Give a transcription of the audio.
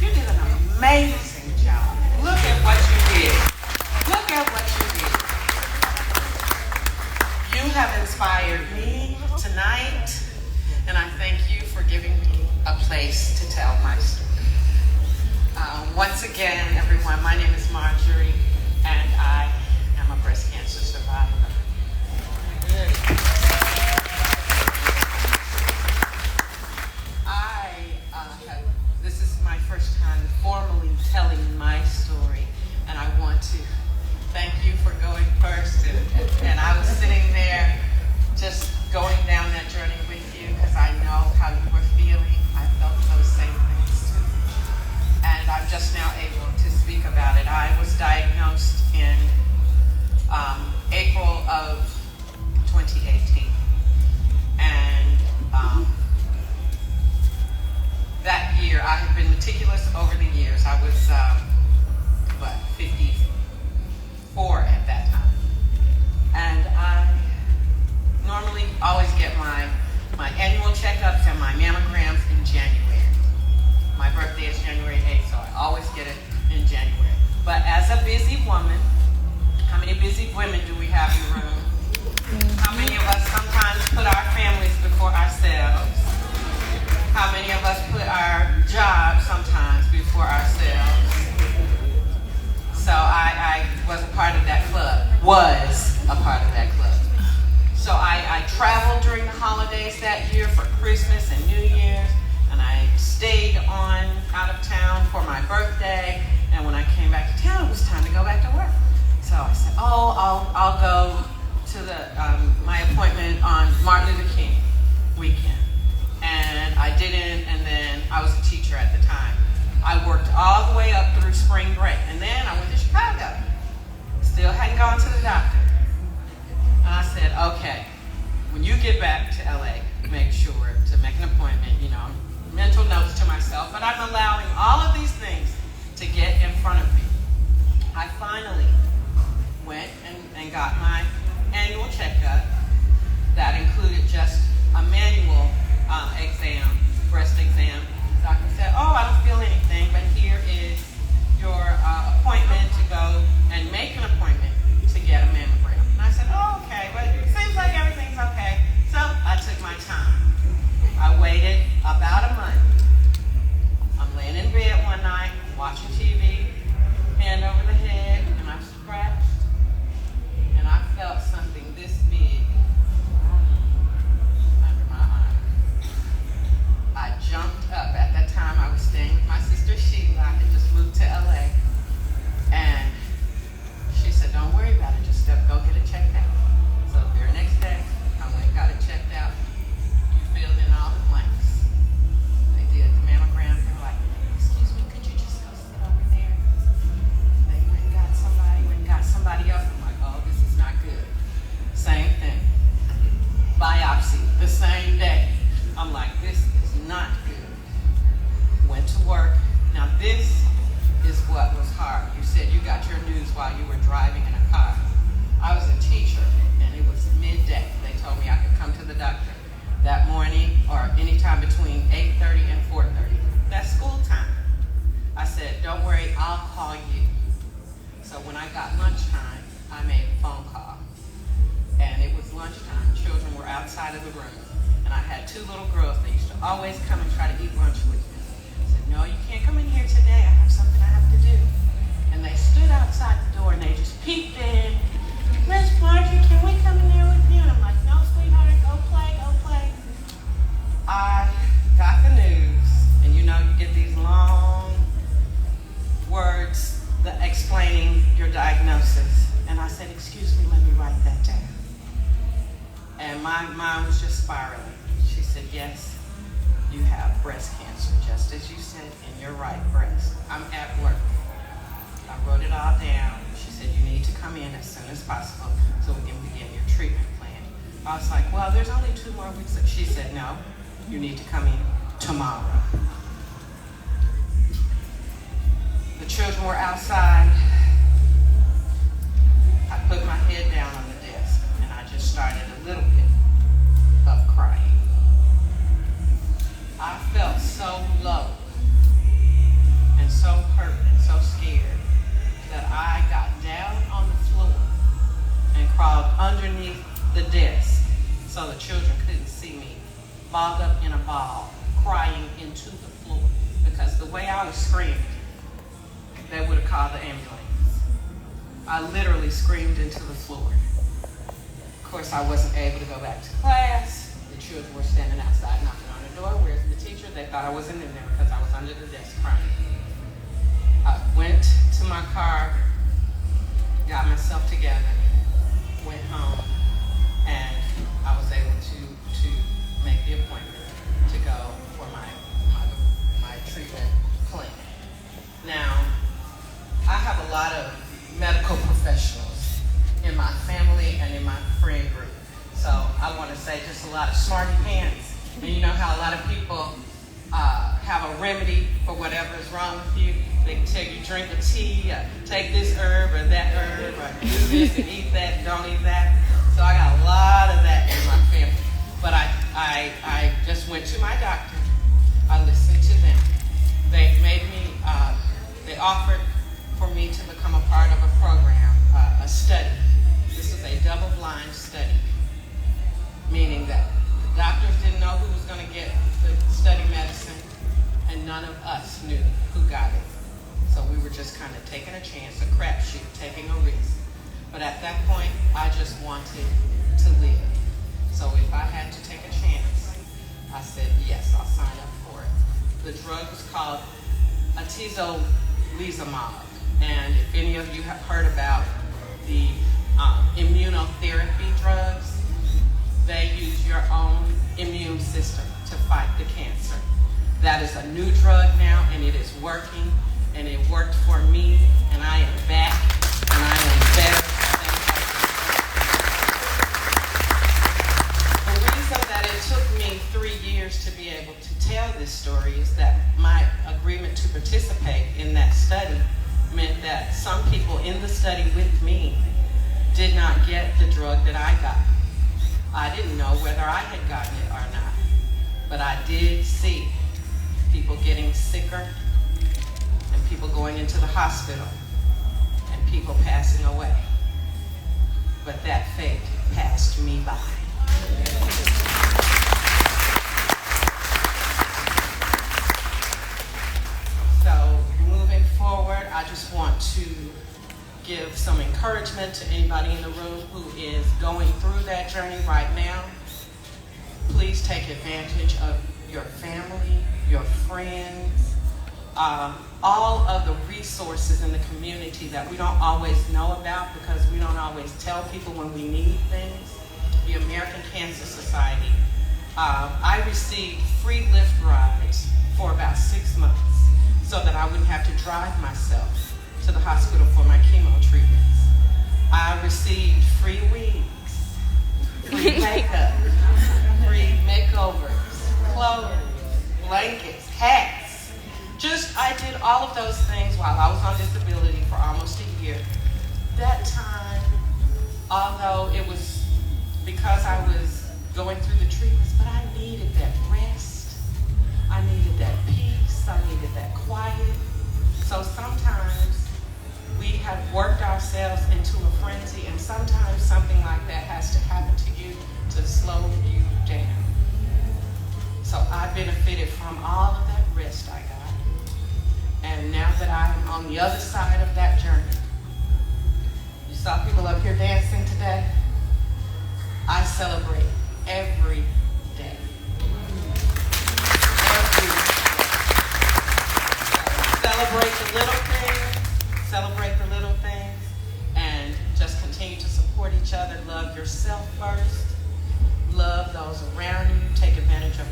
You did an amazing job. Look at what you did. Look at what you did. You have inspired me tonight, and I thank you for giving me a place to tell my story. Once again, everyone, my name is Marjorie, and I am a breast cancer survivor. This is my first time formally telling my story, and I want to thank you for going first. And I was sitting there just going down that journey with you because I know how you were feeling. I felt those same things too. And I'm just now able to speak about it. I was diagnosed in April of 2018. And that year, I have been meticulous over the years. I was, 54 at that time. And I normally always get my annual checkups and my mammograms in January. My birthday is January 8th, so I always get it in January. But as a busy woman, how many busy women do we have in the room? How many of us sometimes put our families before ourselves? How many of us put our jobs sometimes before ourselves? So I was a part of that club. So I traveled during the holidays that year for Christmas and New Year's, and I stayed on out of town for my birthday. And when I came back to town, it was time to go back to work. So I said, I'll go to my appointment on Martin Luther King weekend. And I didn't, and then I was a teacher at the time. I worked all the way up through spring break, and then I went to Chicago. Still hadn't gone to the doctor. And I said, okay, when you get back to LA, make sure to make an appointment, mental notes to myself, but I'm allowing all of these things to get in front of me. I finally went and got my annual checkup that included just a manual exam, breast exam. The doctor said, I don't feel anything, but here is your appointment to go and make an appointment to get a mammogram. And I said, okay, but it seems like everything's okay. So I took my time. I waited about a month. I'm laying in bed one night, watching TV, hand over the head, and I scratched, and I felt something this big under my arm. I jumped up. At that time, I was staying with my sister Sheila. I had just moved to LA. And she said, don't worry about it. Just go get it checked out. So the very next day, I went and got it checked out. You filled in all the blanks. They did the mammogram. They were like, excuse me, could you just go sit over there? They went and got somebody else. I'm like, this is not good. Same thing. Biopsy, the same day. I'm like, this is not good. Went to work. Now this is what was hard. You said you got your news while you were driving in a car. I was a teacher, and it was midday. They told me I could come to the doctor that morning or anytime between 8:30 and 4:30. That's school time. I said, don't worry, I'll call you. So when I got lunchtime, I made a phone call. And it was lunchtime. Children were outside of the room. And I had two little girls. They used to always come and try to eat lunch with me. I said, no, you can't come in here today. I have something I have to do. And they stood outside the door and they just peeked in. Miss Marjorie, can we come in there with you? And I'm like, no, sweetheart, go play. I got the news. And you get these long words explaining your diagnosis. And I said, excuse me, let me write that down. And my mom was just spiraling. She said, yes, you have breast cancer, just as you said, in your right breast. I'm at work. I wrote it all down. She said, you need to come in as soon as possible so we can begin your treatment plan. I was like, well, there's only 2 more weeks. She said, no, you need to come in tomorrow. The children were outside. I put my head down on the desk and I just started a little bit of crying. I felt so low. the children couldn't see me, balled up in a ball, crying into the floor. Because the way I was screaming, they would have called the ambulance. I literally screamed into the floor. Of course, I wasn't able to go back to class. The children were standing outside knocking on the door. Where's the teacher? They thought I wasn't in there because I was under the desk crying. I went to my car, got myself together, went home, and I was able to make the appointment to go for my treatment clinic. Now, I have a lot of medical professionals in my family and in my friend group. So I want to say just a lot of smarty pants. And you know how a lot of people have a remedy for whatever is wrong with you. They can tell you drink a tea, or take this herb or that herb, or do this and eat that and don't eat that. So I got a lot of that in my family. But I just went to my doctor. I listened to them. They made me, they offered for me to become a part of a program, a study. This is a double-blind study, meaning that the doctors didn't know who was going to get the study medicine, and none of us knew who got it. So we were just kind of taking a chance, a crapshoot, taking a risk. But at that point, I just wanted to live. So if I had to take a chance, I said, yes, I'll sign up for it. The drug was called atezolizumab. And if any of you have heard about the immunotherapy drugs, they use your own immune system to fight the cancer. That is a new drug now, and it is working, and it worked for me, and I am back, and I am better. The reason that it took me 3 years to be able to tell this story is that my agreement to participate in that study meant that some people in the study with me did not get the drug that I got. I didn't know whether I had gotten it or not, but I did see people getting sicker and people going into the hospital and people passing away. But that fate passed me by. So moving forward, I just want to give some encouragement to anybody in the room who is going through that journey right now. Please take advantage of your family, your friends, all of the resources in the community that we don't always know about because we don't always tell people when we need things. The American Cancer Society, I received free lift rides for about 6 months so that I wouldn't have to drive myself to the hospital for my chemo treatments. I received free wigs, free makeup, free makeovers, clothes, blankets, hats. I did all of those things while I was on disability for almost a year. That time, although it was because I was going through the treatments, but I needed that rest. I needed that peace. I needed that quiet. So sometimes we have worked ourselves into a frenzy, and sometimes something like that has to happen to you to slow you down. So I benefited from all of that rest I got. And now that I'm on the other side of that journey, you saw people up here dancing today. I celebrate every day. Every day. Celebrate the little things. Celebrate the little things. And just continue to support each other. Love yourself first. Love those around you. Take advantage of